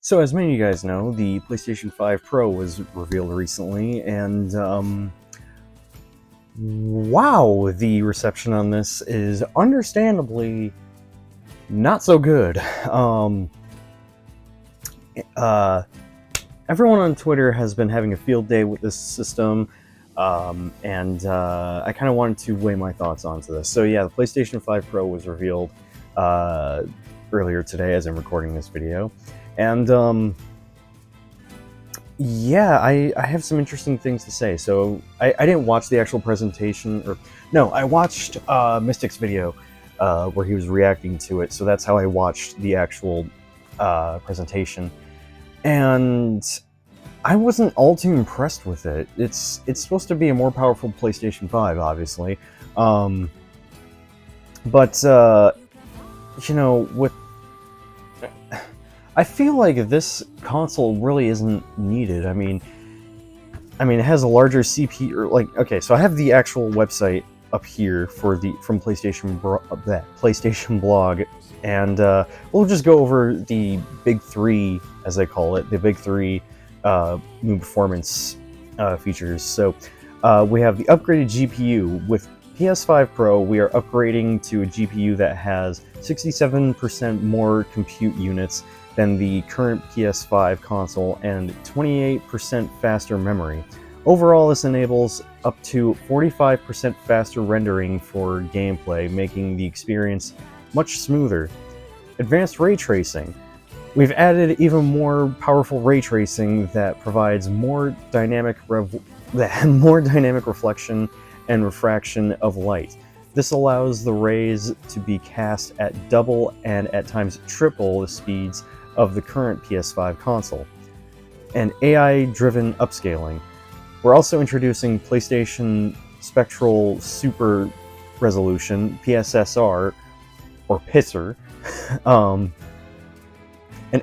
So, as many of you guys know, the PlayStation 5 Pro was revealed recently, and wow, the reception on this is understandably not so good. Uh, Everyone on Twitter has been having a field day with this system, and I kind of wanted to weigh my thoughts onto this. So, yeah, the PlayStation 5 Pro was revealed earlier today as I'm recording this video, and yeah, I have some interesting things to say. So I didn't watch the actual presentation, or no, I watched Mystic's video where he was reacting to it. So that's how I watched the actual presentation, and I wasn't all too impressed with it. It's supposed to be a more powerful PlayStation 5, obviously, but you know, with I feel like this console really isn't needed. I mean, it has a larger CPU. Okay, so I have the actual website up here from that PlayStation blog, and we'll just go over the big three, as they call it, the big three new performance features. So we have the upgraded GPU. With PS5 Pro, we are upgrading to a GPU that has 67% more compute units than the current PS5 console and 28% faster memory. Overall, this enables up to 45% faster rendering for gameplay, making the experience much smoother. Advanced ray tracing. We've added even more powerful ray tracing that provides more dynamic reflection and refraction of light. This allows the rays to be cast at double and at times triple the speeds of the current PS5 console. And AI-driven upscaling. We're also introducing PlayStation Spectral Super Resolution, PSSR, or PISR, an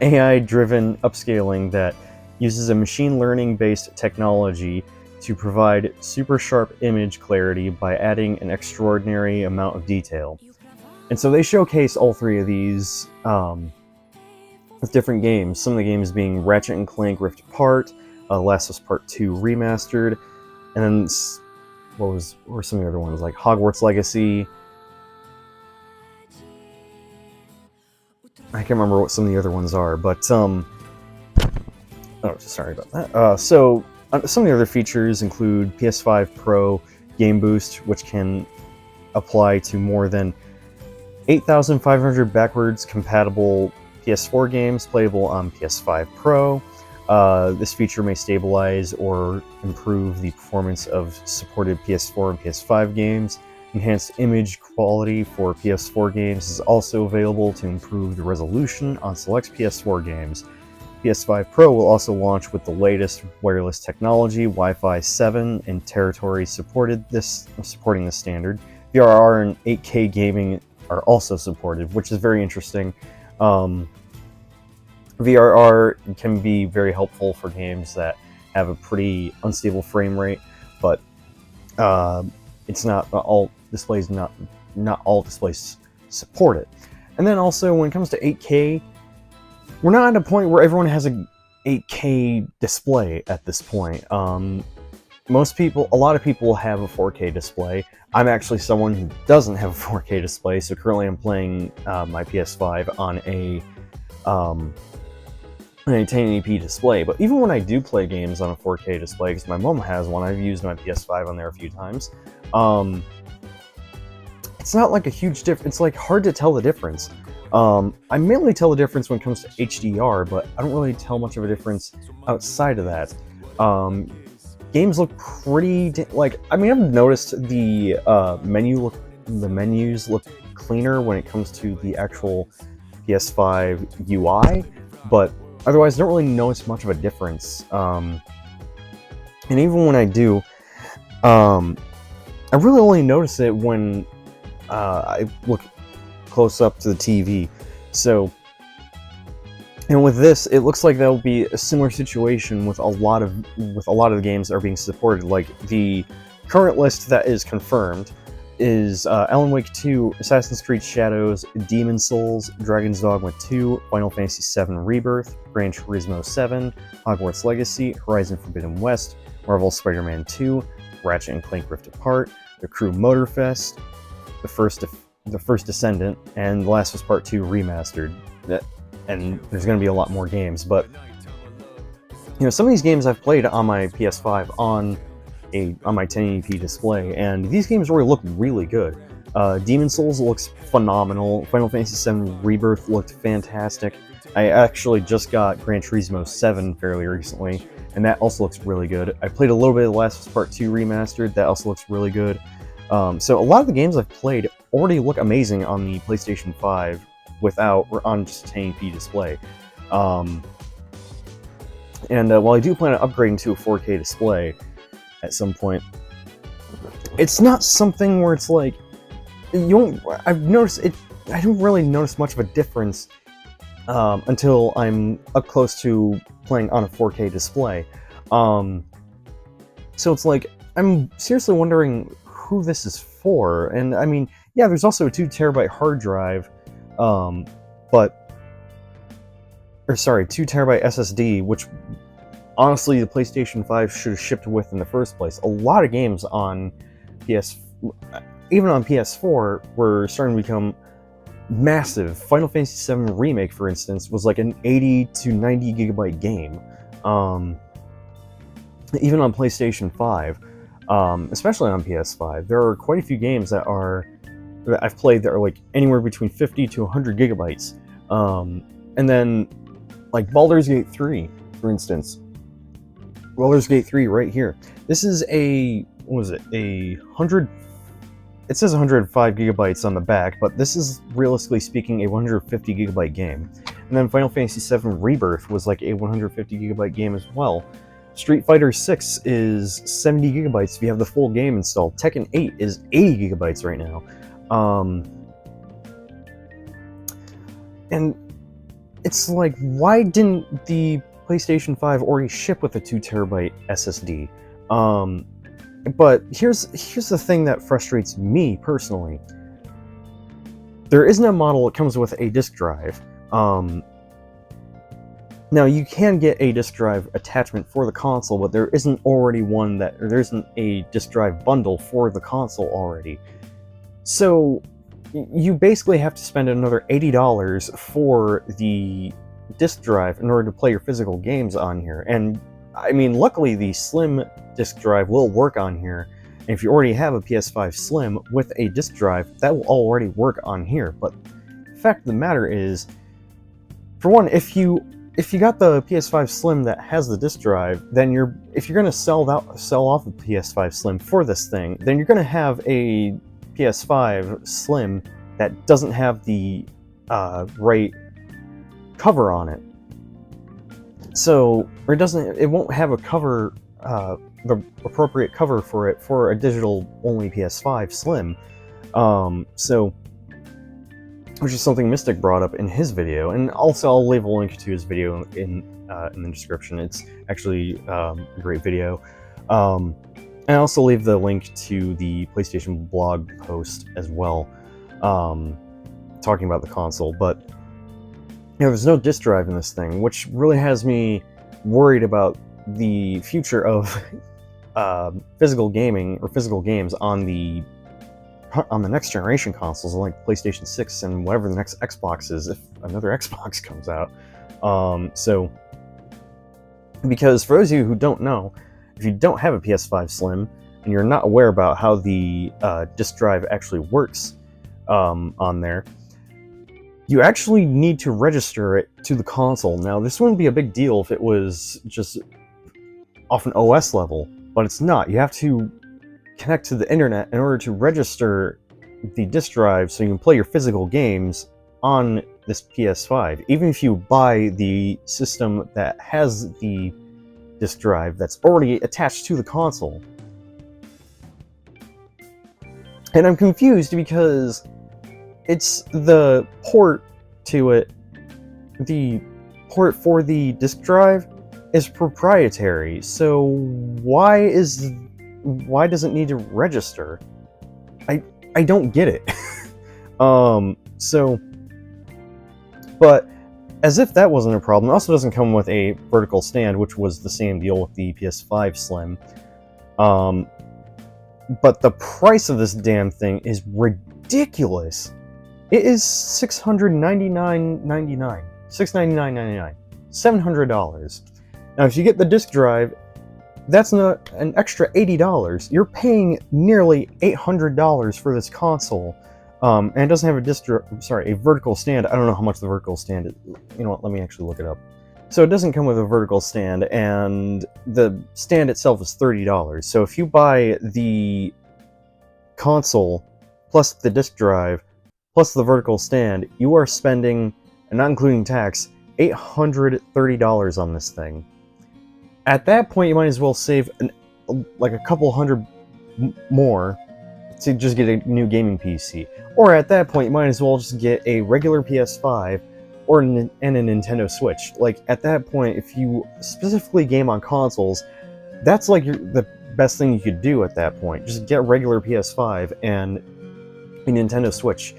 AI-driven upscaling that uses a machine learning-based technology to provide super sharp image clarity by adding an extraordinary amount of detail. And so they showcase all three of these with different games. Some of the games being Ratchet & Clank Rift Apart, Last of Us Part 2 Remastered, and then what were some of the other ones, like Hogwarts Legacy. I can't remember what some of the other ones are, but oh, sorry about that. So some of the other features include PS5 Pro Game Boost, which can apply to more than 8,500 backwards compatible PS4 games playable on PS5 Pro. This feature may stabilize or improve the performance of supported PS4 and PS5 games. Enhanced image quality for PS4 games is also available to improve the resolution on select PS4 games. PS5 Pro will also launch with the latest wireless technology, Wi-Fi 7, and territory supporting this standard. VRR and 8K gaming are also supported, which is very interesting. VRR can be very helpful for games that have a pretty unstable frame rate, but it's not all displays. Not all displays support it. And then also, when it comes to 8K, we're not at a point where everyone has a 8K display at this point. A lot of people have a 4K display. I'm actually someone who doesn't have a 4K display, so currently I'm playing my PS5 on a 1080p display. But even when I do play games on a 4K display, because my mom has one, I've used my PS5 on there a few times, it's not like a huge difference. It's like hard to tell the difference. I mainly tell the difference when it comes to HDR, but I don't really tell much of a difference outside of that. Games look pretty I've noticed the menus look cleaner when it comes to the actual PS5 UI, but otherwise I don't really notice much of a difference. And even when I do, I really only notice it when I look close up to the TV. So, and with this, it looks like there'll be a similar situation with a lot of the games that are being supported. Like the current list that is confirmed, is Alan Wake 2, Assassin's Creed Shadows, Demon Souls, Dragon's Dogma 2, Final Fantasy VII Rebirth, Gran Turismo 7, Hogwarts Legacy, Horizon Forbidden West, Marvel Spider-Man 2, Ratchet & Clank Rift Apart, The Crew Motorfest, The First Descendant, and The Last of Us Part 2 Remastered. And there's going to be a lot more games, but some of these games I've played on my PS5 on my 1080p display, and these games already look really good. Demon Souls looks phenomenal. Final Fantasy VII Rebirth looked fantastic. I actually just got Gran Turismo 7 fairly recently, and that also looks really good. I played a little bit of The Last of Us Part 2 Remastered. That also looks really good. So a lot of the games I've played already look amazing on the PlayStation 5 on just a 1080p display. And while I do plan on upgrading to a 4K display at some point, it's not something where it's like I've noticed it. I don't really notice much of a difference until I'm up close to playing on a 4K display. So it's like I'm seriously wondering who this is for. And I mean, yeah, there's also a 2 terabyte hard drive, 2 terabyte SSD, which honestly the PlayStation 5 should have shipped with in the first place. A lot of games on even on PS4, were starting to become massive. Final Fantasy VII Remake, for instance, was like an 80 to 90 gigabyte game. Even on PlayStation 5, especially on PS5, there are quite a few games that I've played that are like anywhere between 50 to 100 gigabytes. And then, like Baldur's Gate 3, for instance. Baldur's Gate 3 right here. This is it says 105 gigabytes on the back, but this is, realistically speaking, a 150 gigabyte game. And then Final Fantasy VII Rebirth was like a 150 gigabyte game as well. Street Fighter 6 is 70 gigabytes if you have the full game installed. Tekken 8 is 80 gigabytes right now. And it's like, why didn't the PlayStation 5 already ship with a 2 terabyte SSD? But here's the thing that frustrates me personally. There isn't a model that comes with a disk drive. Now you can get a disk drive attachment for the console, but there isn't a disk drive bundle for the console already. So you basically have to spend another $80 for the disk drive in order to play your physical games on here. And I mean, luckily the Slim disk drive will work on here. And if you already have a PS5 Slim with a disk drive, that will already work on here. But the fact of the matter is, for one, if you got the PS5 Slim that has the disk drive, then if you're going to sell off the PS5 Slim for this thing, then you're going to have a PS5 Slim that doesn't have the right cover on it. So, it won't have a cover, the appropriate cover for it for a digital-only PS5 Slim. So, which is something Mystic brought up in his video, and also I'll leave a link to his video in the description. It's actually a great video. And I'll also leave the link to the PlayStation blog post as well, talking about the console. But there's no disk drive in this thing, which really has me worried about the future of physical gaming or physical games on the next generation consoles, like PlayStation 6 and whatever the next Xbox is, if another Xbox comes out. So, because for those of you who don't know, if you don't have a PS5 Slim and you're not aware about how the disk drive actually works on there, you actually need to register it to the console. Now, this wouldn't be a big deal if it was just off an OS level, but it's not. You have to connect to the internet in order to register the disk drive so you can play your physical games on this PS5. Even if you buy the system that has the disk drive that's already attached to the console. And I'm confused because it's the port to it, the port for the disk drive is proprietary, so why does it need to register? I I don't get it. So, but as if that wasn't a problem, it also doesn't come with a vertical stand, which was the same deal with the PS5 Slim. But the price of this damn thing is ridiculous. It is $699.99. $699.99. $700. Now, if you get the disc drive, that's not an extra $80. You're paying nearly $800 for this console. And it doesn't have a a vertical stand. I don't know how much the vertical stand is. You know what, let me actually look it up. So it doesn't come with a vertical stand, and the stand itself is $30. So if you buy the console, plus the disc drive, plus the vertical stand, you are spending, and not including tax, $830 on this thing. At that point, you might as well save like a couple hundred more to just get a new gaming PC. Or at that point, you might as well just get a regular PS5 or and a Nintendo Switch. Like, at that point, if you specifically game on consoles, that's like the best thing you could do at that point. Just get a regular PS5 and a Nintendo Switch.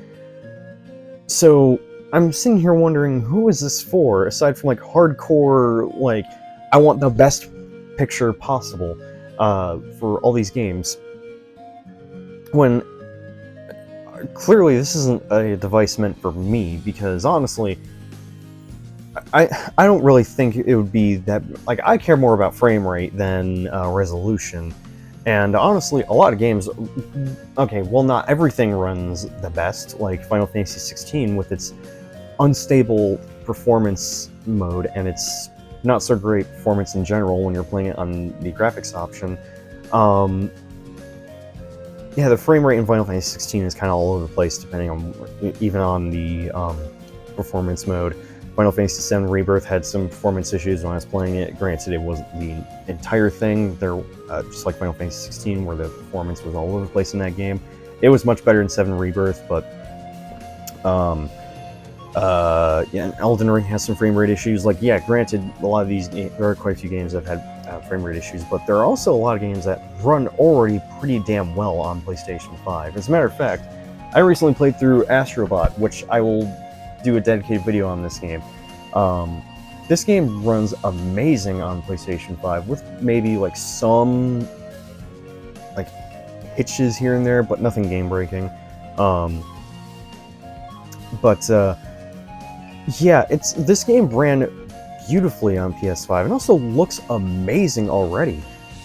So, I'm sitting here wondering, who is this for, aside from like hardcore, like, I want the best picture possible for all these games, when clearly this isn't a device meant for me, because honestly, I don't really think it would be that, like, I care more about frame rate than resolution, and honestly, a lot of games, okay, well, not everything runs the best, like Final Fantasy 16 with its unstable performance mode and its not so great performance in general when you're playing it on the graphics option. Yeah, the frame rate in Final Fantasy 16 is kind of all over the place, depending on, even on the performance mode. Final Fantasy 7 Rebirth had some performance issues when I was playing it. Granted, it wasn't the entire thing. There, just like Final Fantasy 16, where the performance was all over the place in that game. It was much better in 7 Rebirth, but yeah, and Elden Ring has some frame rate issues. Like, yeah, granted, a lot of these games, there are quite a few games that have had frame rate issues, but there are also a lot of games that run already pretty damn well on PlayStation 5. As a matter of fact, I recently played through Astrobot, which I will do a dedicated video on this game. This game runs amazing on PlayStation 5, with maybe like some like hitches here and there, but nothing game-breaking. Yeah, this game ran beautifully on PS5 and also looks amazing already.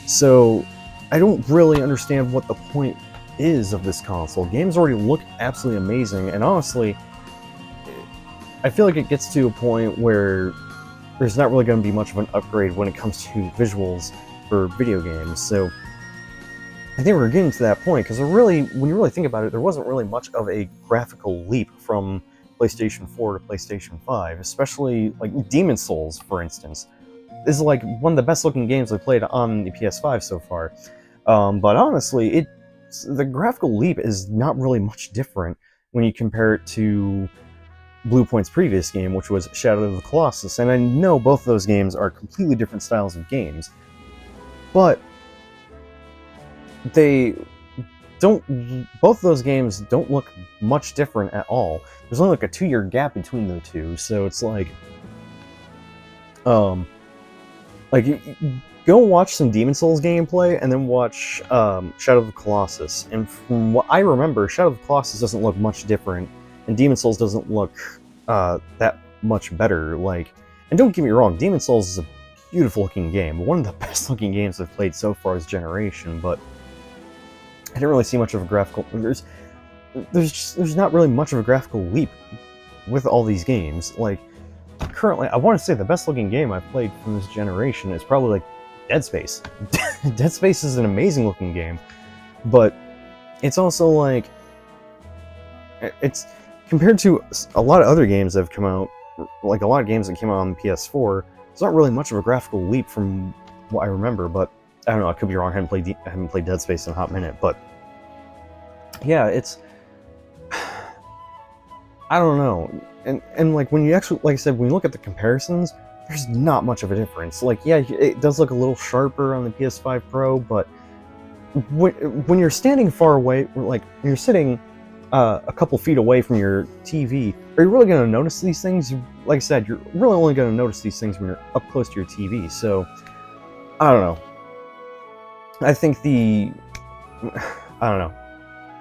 So I don't really understand what the point is of this console. Games already look absolutely amazing, and honestly, I feel like it gets to a point where there's not really going to be much of an upgrade when it comes to visuals for video games. So I think we're getting to that point, because when you really think about it, there wasn't really much of a graphical leap from PlayStation 4 to PlayStation 5, especially like Demon's Souls, for instance. This is like one of the best looking games I've played on the PS5 so far. But honestly, the graphical leap is not really much different when you compare it to Bluepoint's previous game, which was Shadow of the Colossus. And I know both of those games are completely different styles of games, but both of those games don't look much different at all. There's only like a 2-year gap between the two, so it's like go watch some Demon's Souls gameplay and then watch Shadow of the Colossus. And from what I remember, Shadow of the Colossus doesn't look much different, and Demon's Souls doesn't look that much better. Like, and don't get me wrong, Demon's Souls is a beautiful looking game, one of the best looking games I've played so far this generation, but I didn't really see much of a graphical. There's not really much of a graphical leap with all these games. Like, currently, I want to say the best looking game I've played from this generation is probably like Dead Space. Dead Space is an amazing looking game, but it's also like, it's compared to a lot of other games that have come out, like a lot of games that came out on the PS4. It's not really much of a graphical leap from what I remember, but I don't know, I could be wrong. I haven't played Dead Space in a hot minute, but yeah, I don't know. And like, when you actually, like I said, when you look at the comparisons, there's not much of a difference. Like, yeah, it does look a little sharper on the PS5 Pro, but when you're standing far away, like when you're sitting a couple feet away from your TV, are you really going to notice these things? Like I said, you're really only going to notice these things when you're up close to your TV. So, I don't know. I think I don't know.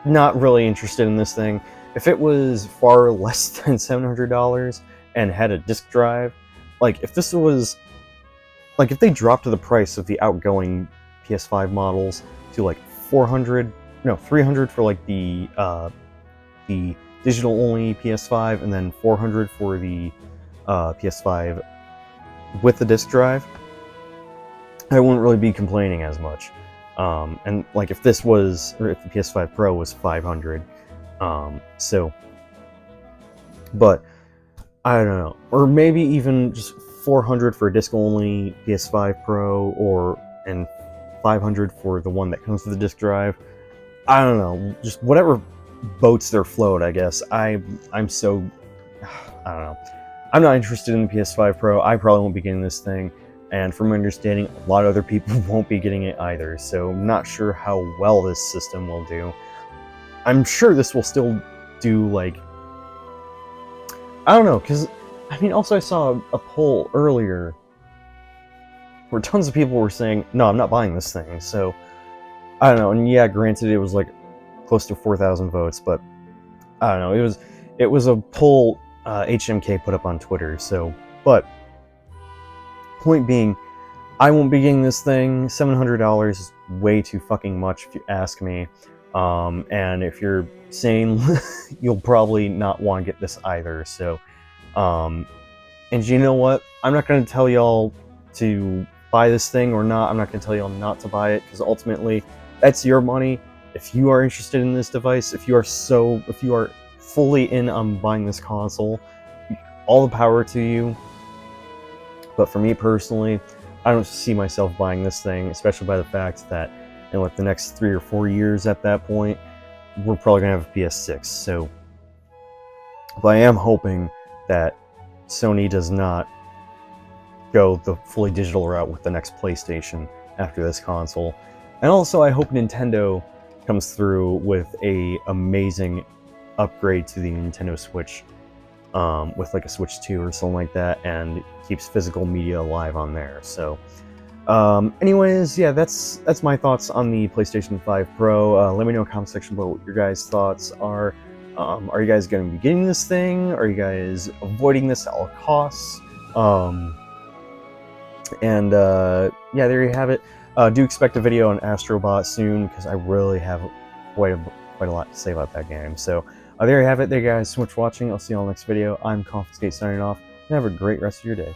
Not really interested in this thing. If it was far less than $700 and had a disk drive, like if this was, like if they dropped the price of the outgoing PS5 models to like 400, no, 300 for like the digital only PS5, and then 400 for the PS5 with the disc drive, I wouldn't really be complaining as much. And like if this was, or if the PS5 Pro was 500, so, but I don't know, or maybe even just 400 for a disc only PS5 Pro, and 500 for the one that comes with the disc drive. I don't know, just whatever boats their float, I guess. I'm so, I don't know. I'm not interested in the PS5 Pro. I probably won't be getting this thing, and from my understanding, a lot of other people won't be getting it either, so I'm not sure how well this system will do. I'm sure this will still do, like, I don't know, because, I mean, also I saw a poll earlier where tons of people were saying, no, I'm not buying this thing, so, I don't know, and yeah, granted, it was, like, close to 4,000 votes, but, I don't know, it was a poll HMK put up on Twitter, so, but, point being, I won't be getting this thing. $700 is way too fucking much if you ask me. And if you're sane, you'll probably not want to get this either. So, and you know what? I'm not going to tell y'all to buy this thing or not. I'm not going to tell y'all not to buy it, because ultimately, that's your money. If you are interested in this device, if you are fully in on buying this console, all the power to you. But for me personally, I don't see myself buying this thing, especially by the fact that in like the next 3 or 4 years at that point, we're probably gonna have a PS6. So, but I am hoping that Sony does not go the fully digital route with the next PlayStation after this console. And also, I hope Nintendo comes through with a amazing upgrade to the Nintendo Switch, with like a Switch 2 or something like that, and keeps physical media alive on there. So, anyways, yeah, that's my thoughts on the PlayStation 5 Pro. Let me know in the comment section below what your guys' thoughts are. Are you guys going to be getting this thing? Are you guys avoiding this at all costs? Yeah, there you have it. Do expect a video on Astrobot soon, because I really have quite a lot to say about that game. So, there you have it. Thank you guys so much for watching. I'll see you all next video. I'm CoffinSkate signing off, and have a great rest of your day.